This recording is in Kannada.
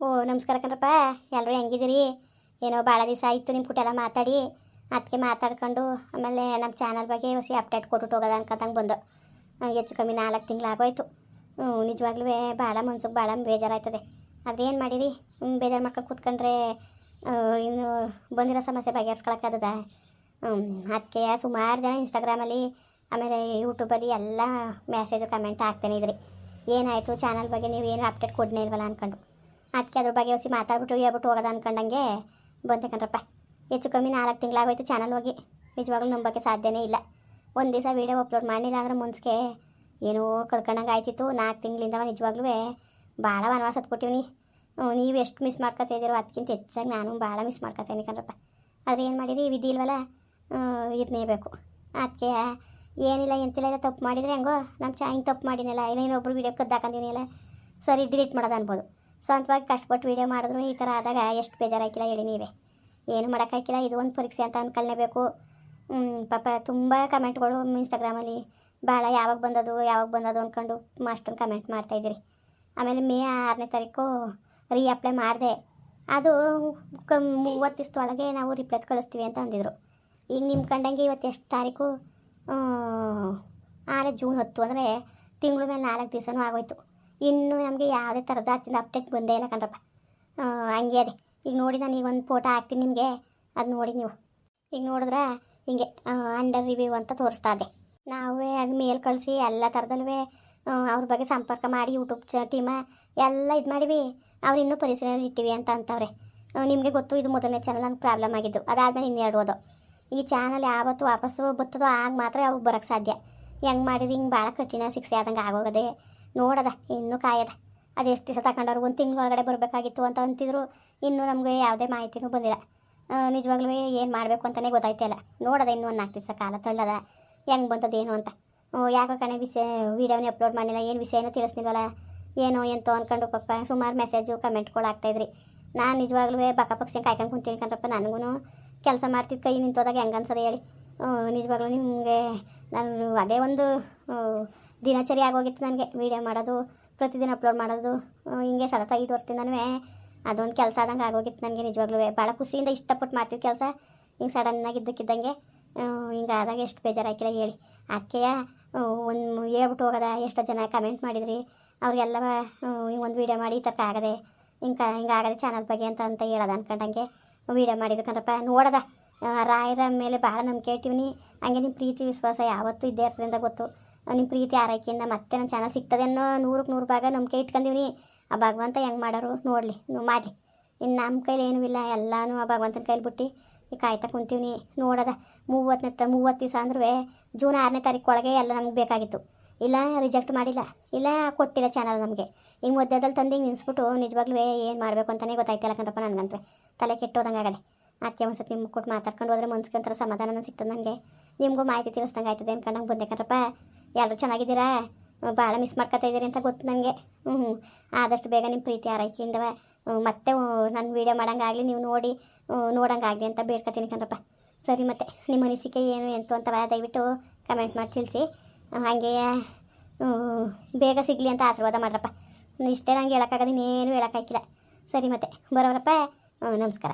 ಓ ನಮಸ್ಕಾರ ಕಣ್ರಪ್ಪ. ಎಲ್ಲರೂ ಹೆಂಗಿದ್ದೀರಿ? ಏನೋ ಭಾಳ ದಿವಸ ಆಯಿತು ನಿಮ್ಮ ಪುಟ್ಟೆಲ್ಲ ಮಾತಾಡಿ. ಅದಕ್ಕೆ ಮಾತಾಡ್ಕೊಂಡು ಆಮೇಲೆ ನಮ್ಮ ಚಾನಲ್ ಬಗ್ಗೆ ಹೊಸ ಅಪ್ಡೇಟ್ ಕೊಟ್ಟು ಹೋಗೋದ ಅನ್ಕೊಂಡಂಗೆ ಬಂದು ಹೆಚ್ಚು ಕಮ್ಮಿ 4 ತಿಂಗಳಾಗೋಯ್ತು. ನಿಜವಾಗ್ಲೂ ಭಾಳ ಮನ್ಸಿಗೆ ಭಾಳ ಬೇಜಾರಾಯ್ತದೆ. ಆದರೆ ಏನು ಮಾಡಿರಿ, ಬೇಜಾರು ಮಾಡ್ಕೊಂಡು ಕೂತ್ಕೊಂಡ್ರೆ ಇನ್ನು ಬಂದಿರೋ ಸಮಸ್ಯೆ ಬಗೆಹರಿಸ್ಕೊಳಕ್ಕಾಗದ. ಅದಕ್ಕೆ ಸುಮಾರು ಜನ ಇನ್ಸ್ಟಾಗ್ರಾಮಲ್ಲಿ ಆಮೇಲೆ ಯೂಟ್ಯೂಬಲ್ಲಿ ಎಲ್ಲ ಮೆಸೇಜು ಕಮೆಂಟ್ ಹಾಕ್ತಾನೆ ಇದ್ರಿ. ಏನಾಯಿತು ಚಾನಲ್ ಬಗ್ಗೆ ನೀವು ಏನು ಅಪ್ಡೇಟ್ ಕೊಡನೇ ಇಲ್ವಲ್ಲ ಅಂದ್ಕೊಂಡು. ಅದಕ್ಕೆ ಅದ್ರ ಬಗ್ಗೆ ಹೊಸಿ ಮಾತಾಡ್ಬಿಟ್ಟು ಹೇಳ್ಬಿಟ್ಟು ಹೋಗೋದು ಅಂದ್ಕೊಂಡಂಗೆ ಬಂದೆ ಕಣ್ರಪ್ಪ. ಹೆಚ್ಚು ಕಮ್ಮಿ 4 ತಿಂಗಳಾಗೋಯ್ತು ಚಾನಲ್ ಹೋಗಿ. ನಿಜವಾಗ್ಲೂ ನಂಬೋಕ್ಕೆ ಸಾಧ್ಯನೇ ಇಲ್ಲ. ಒಂದು ದಿವಸ ವೀಡಿಯೋ ಅಪ್ಲೋಡ್ ಮಾಡಲಿಲ್ಲ ಅಂದ್ರೆ ಮುನ್ಸಿಗೆ ಏನೋ ಕಳ್ಕೊಂಡಂಗೆ ಆಯ್ತಿತ್ತು. 4 ತಿಂಗಳಿಂದ ನಿಜವಾಗ್ಲೂ ಭಾಳ ವನವಾಸ ಹತ್ಬಿಟ್ಟಿವ್ನಿ. ನೀವು ಎಷ್ಟು ಮಿಸ್ ಮಾಡ್ಕೊತಾ ಇದ್ದೀರೋ ಅದಕ್ಕಿಂತ ಹೆಚ್ಚಾಗಿ ನಾನು ಭಾಳ ಮಿಸ್ ಮಾಡ್ಕೊತೀನಿ ಕಣ್ರಪ್ಪ. ಆದರೆ ಏನು ಮಾಡಿರಿ, ವಿಧಿ ಇಲ್ವಲ್ಲ, ಇರಲೇಬೇಕು. ಅದಕ್ಕೆ ಏನಿಲ್ಲ ಎಂತಿಲ್ಲ, ಇಲ್ಲ ತಪ್ಪು ಮಾಡಿದರೆ ಹೆಂಗೋ ನಮ್ಮ ಹಿಂಗೆ ತಪ್ಪು ಮಾಡಿನಲ್ಲ, ಇಲ್ಲ ಇನ್ನೊಬ್ರು ವೀಡಿಯೋ ಕದ್ದಾಕೊಂಡಿನಿಲ್ಲ, ಸರಿ ಡಿಲೀಟ್ ಮಾಡೋದು ಅನ್ಬೋದು. ಸ್ವಂತವಾಗಿ ಕಷ್ಟಪಟ್ಟು ವೀಡಿಯೋ ಮಾಡಿದ್ರು ಈ ಥರ ಆದಾಗ ಎಷ್ಟು ಬೇಜಾರಾಯ್ಕಿಲ್ಲ ಹೇಳಿ ನೀವೇ. ಏನು ಮಾಡೋಕ್ಕಾಗಿಲ್ಲ, ಇದು ಒಂದು ಪರೀಕ್ಷೆ ಅಂತ ಅಂದ್ಕೊಳ್ಳೇಬೇಕು. ಪಾಪ ತುಂಬ ಕಮೆಂಟ್ಗಳು ಇನ್ಸ್ಟಾಗ್ರಾಮಲ್ಲಿ ಭಾಳ ಯಾವಾಗ ಬಂದದು ಅಂದ್ಕೊಂಡು ಅಷ್ಟೊಂದು ಕಮೆಂಟ್ ಮಾಡ್ತಾಯಿದ್ದೀರಿ. ಆಮೇಲೆ ಮೇ 6ನೇ ತಾರೀಕು ಅಪ್ಲೈ ಮಾಡಿದೆ. ಅದು 30 ದಿವಸದೊಳಗೆ ನಾವು ರಿಪ್ಲೈ ಕಳಿಸ್ತೀವಿ ಅಂತ ಅಂದಿದ್ರು. ಈಗ ನಿಮ್ಮ ಕಂಡಂಗೆ ಇವತ್ತು ಎಷ್ಟು ತಾರೀಕು? ಜೂನ್ 10 ಅಂದರೆ ತಿಂಗಳ ಮೇಲೆ 4 ದಿವಸನೂ ಆಗೋಯ್ತು. ಇನ್ನೂ ನಮಗೆ ಯಾವುದೇ ಥರದ ಹತ್ತಿಂದ ಅಪ್ಡೇಟ್ ಬಂದೇ ಇಲ್ಲ ಕಣ್ರಪ್ಪ. ಹಂಗೆ ಅದೇ ಈಗ ನೋಡಿ, ನಾನು ಈಗ ಒಂದು ಫೋಟೋ ಹಾಕ್ತೀನಿ ನಿಮಗೆ, ಅದು ನೋಡಿ ನೀವು. ಈಗ ನೋಡಿದ್ರೆ ಹಿಂಗೆ ಅಂಡರ್ ರಿವ್ಯೂ ಅಂತ ತೋರಿಸ್ತಾ ಇದೆ. ನಾವೇ ಅದು ಮೇಲ್ ಕಳಿಸಿ ಎಲ್ಲ ಥರದಲ್ಲೂ ಅವ್ರ ಬಗ್ಗೆ ಸಂಪರ್ಕ ಮಾಡಿ ಯೂಟ್ಯೂಬ್ ಟೀಮ ಎಲ್ಲ ಇದು ಮಾಡಿವಿ. ಅವ್ರು ಇನ್ನೂ ಪರಿಶೀಲನೆ ಇಟ್ಟಿವಿ ಅಂತ ಅಂತವ್ರೆ. ನಿಮಗೆ ಗೊತ್ತು, ಇದು ಮೊದಲನೇ ಚಾನಲ್ ನಂಗೆ ಪ್ರಾಬ್ಲಮ್ ಆಗಿದ್ದು. ಅದಾದಮೇಲೆ ಇನ್ನೆರಡು ಓದೋ ಈ ಚಾನಲ್ ಯಾವತ್ತು ವಾಪಸ್ಸು ಬರ್ತದೋ ಆಗ ಮಾತ್ರ ಅವ್ರು ಬರೋಕ್ಕೆ ಸಾಧ್ಯ. ಹೆಂಗೆ ಮಾಡಿರಿ, ಹಿಂಗೆ ಭಾಳ ಕಠಿಣ ಶಿಕ್ಷೆ ಆದಂಗೆ ಆಗೋಗದೆ. ನೋಡದ ಇನ್ನೂ ಕಾಯದ. ಅದು ಎಷ್ಟು ದಿವಸ ತಗೊಂಡವ್ರು, 1 ತಿಂಗಳೊಳಗಡೆ ಬರಬೇಕಾಗಿತ್ತು ಅಂತ ಅಂತಿದ್ರು. ಇನ್ನೂ ನಮಗೆ ಯಾವುದೇ ಮಾಹಿತಿನೂ ಬಂದಿಲ್ಲ. ನಿಜವಾಗ್ಲೂ ಏನು ಮಾಡಬೇಕು ಅಂತಲೇ ಗೊತ್ತಾಯ್ತಿಲ್ಲ. ನೋಡೋದ ಇನ್ನೂ ಒಂದು 4 ದಿವಸ ಕಾಲ ತಳ್ಳದ, ಹೆಂಗೆ ಬಂತದೇನು ಅಂತ. ಯಾಕೋ ಕಣೆ ವೀಡಿಯೋನೇ ಅಪ್ಲೋಡ್ ಮಾಡಿಲ್ಲ, ಏನು ವಿಷಯನೂ ತಿಳಿಸ್ನಿಲ್ವಲ್ಲ, ಏನೋ ಎಂತೋ ಅಂದ್ಕೊಂಡು ಪಾಪ ಸುಮಾರು ಮೆಸೇಜು ಕಮೆಂಟ್ಗಳು ಆಗ್ತಾಯಿದ್ರಿ. ನಾನು ನಿಜವಾಗ್ಲೂ ಬಕ್ಕ ಪಕ್ಷ ಕಾಯ್ಕೊಂಡು ಕುಂತೀನಿ ಕಣ್ರಪ್ಪ. ನನಗೂ ಕೆಲಸ ಮಾಡ್ತಿದ್ದು ಕೈ ನಿಂತೋದಾಗ ಹೆಂಗೆ ಅನ್ಸದೆ ಹೇಳಿ. ನಿಜವಾಗ್ಲೂ ನಿಮಗೆ ನಾನು ಅದೇ ಒಂದು ದಿನಚರಿ ಆಗೋಗಿತ್ತು ನನಗೆ. ವೀಡಿಯೋ ಮಾಡೋದು, ಪ್ರತಿದಿನ ಅಪ್ಲೋಡ್ ಮಾಡೋದು, ಹಿಂಗೆ ಸತತ 5 ವರ್ಷದಿಂದನೂ ಅದೊಂದು ಕೆಲಸ ಆದಂಗೆ ಆಗೋಗಿತ್ತು ನನಗೆ. ನಿಜವಾಗ್ಲೂ ಭಾಳ ಖುಷಿಯಿಂದ ಇಷ್ಟಪಟ್ಟು ಮಾಡ್ತಿದ್ದ ಕೆಲಸ ಹಿಂಗೆ ಸಡನ್ನಾಗಿ ಇದ್ದಕ್ಕಿದ್ದಂಗೆ ಹಿಂಗೆ ಆದಾಗ ಎಷ್ಟು ಬೇಜಾರಾಕಿಲ್ಲ ಹೇಳಿ. ಅದಕ್ಕೆ ಒಂದು ಹೇಳ್ಬಿಟ್ಟು ಹೋಗೋದ. ಎಷ್ಟೋ ಜನ ಕಮೆಂಟ್ ಮಾಡಿದ್ರಿ, ಅವ್ರಿಗೆಲ್ಲ ಹಿಂಗೆ ಒಂದು ವೀಡಿಯೋ ಮಾಡಿ ಈ ಥರ ಆಗದೆ, ಹಿಂಗಾಗದೆ ಚಾನಲ್ ಬಗ್ಗೆ ಅಂತ ಹೇಳೋದು ಅಂದ್ಕೊಂಡಂಗೆ ವೀಡಿಯೋ ಮಾಡಿದ್ದು ಕಣ್ರಪ್ಪ. ನೋಡೋದ ರಾಯರ ಮೇಲೆ ಭಾಳ ನಂಬಿಕೆ ಇಟ್ಟಿವ್ನಿ. ಹಂಗೆ ನಿಮ್ಮ ಪ್ರೀತಿ ವಿಶ್ವಾಸ ಯಾವತ್ತೂ ಇದ್ದೇ ಇರ್ತದೆ ಅಂತ ಗೊತ್ತು. ನಿಮ್ಮ ಪ್ರೀತಿ ಆರೈಕೆಯಿಂದ ಮತ್ತೆ ನನ್ನ ಚಾನಲ್ ಸಿಗ್ತದೆ ಅನ್ನೋ 100ಕ್ಕೆ 100 ಭಾಗ ನಂಬಿಕೆ ಇಟ್ಕೊಂಡಿವ್ನಿ. ಆ ಭಗವಂತ ಹೆಂಗೆ ಮಾಡೋರು ನೋಡಲಿ, ಮಾಡಲಿ. ಇನ್ನು ನಮ್ಮ ಕೈಲಿ ಏನೂ ಇಲ್ಲ, ಎಲ್ಲನೂ ಆ ಭಗವಂತನ ಕೈಲಿ ಬಿಟ್ಟು ಈಗ ಕಾಯ್ತಾ ಕುಂತೀವ್ನಿ. ನೋಡೋದ 30 ದಿವಸ ಅಂದ್ರೂ ಜೂನ್ 6ನೇ ತಾರೀಕು ಒಳಗೆ ಎಲ್ಲ ನಮ್ಗೆ ಬೇಕಾಗಿತ್ತು. ಇಲ್ಲ ರಿಜೆಕ್ಟ್ ಮಾಡಿಲ್ಲ, ಇಲ್ಲ ಕೊಟ್ಟಿಲ್ಲ ಚಾನಲ್ ನಮಗೆ. ಈಗ ಮಧ್ಯದಲ್ಲಿ ತಂದು ಹಿಂಗೆ ನಿಲ್ಲಿಸ್ಬಿಟ್ಟು ನಿಜವಾಗ್ಲೂ ಏನು ಮಾಡಬೇಕು ಅಂತಲೇ ಗೊತ್ತಾಯ್ತಿಲ್ಲ ಕಣ್ರಪ್ಪ. ನನಗಂತೂ ತಲೆ ಕೆಟ್ಟೋದಂಗೆ ಆಗದೆ. ಅದಕ್ಕೆ ಒಂದು ಸತಿ ನಿಮ್ಗೆ ಕೊಟ್ಟು ಮಾತಾಡ್ಕೊಂಡು ಹೋದರೆ ಮನ್ಸಿಗೆ ಒಂಥರ ಸಮಾಧಾನ ಸಿಗ್ತದೆ ನನಗೆ. ನಿಮಗೂ ಮಾಹಿತಿ ತಿಳಿಸ್ದಂಗೆ ಆಯ್ತದೆ ಅನ್ಕೊಂಡಂಗೆ ಬಂದೆ ಕಣ್ರಪ್ಪ. ಎಲ್ಲರೂ ಚೆನ್ನಾಗಿದ್ದೀರಾ? ಭಾಳ ಮಿಸ್ ಮಾಡ್ಕೊತಾ ಇದ್ದೀರಿ ಅಂತ ಗೊತ್ತು ನನಗೆ. ಆದಷ್ಟು ಬೇಗ ನಿಮ್ಮ ಪ್ರೀತಿ ಆರೈಕೆಯಿಂದವ ಮತ್ತೆ ನನ್ನ ವೀಡಿಯೋ ಮಾಡೋಂಗಾಗಲಿ, ನೀವು ನೋಡೋಂಗಾಗಲಿ ಅಂತ ಬೇಡ್ಕೊತೀನಿ ಕಣ್ರಪ್ಪ. ಸರಿ, ಮತ್ತೆ ನಿಮ್ಮ ಅನಿಸಿಕೆ ಏನು ಎಂತು ಅಂತವ ದಯವಿಟ್ಟು ಕಮೆಂಟ್ ಮಾಡಿ ತಿಳಿಸಿ. ಹಾಗೆ ಬೇಗ ಸಿಗಲಿ ಅಂತ ಆಶೀರ್ವಾದ ಮಾಡ್ರಪ್ಪ. ಇಷ್ಟೇ ನಂಗೆ ಹೇಳೋಕ್ಕಾಗೋದು, ಇನ್ನೇನು ಹೇಳೋಕ್ಕಾಗಿಲ್ಲ. ಸರಿ, ಮತ್ತೆ ಬರೋರಪ್ಪ. ನಮಸ್ಕಾರ.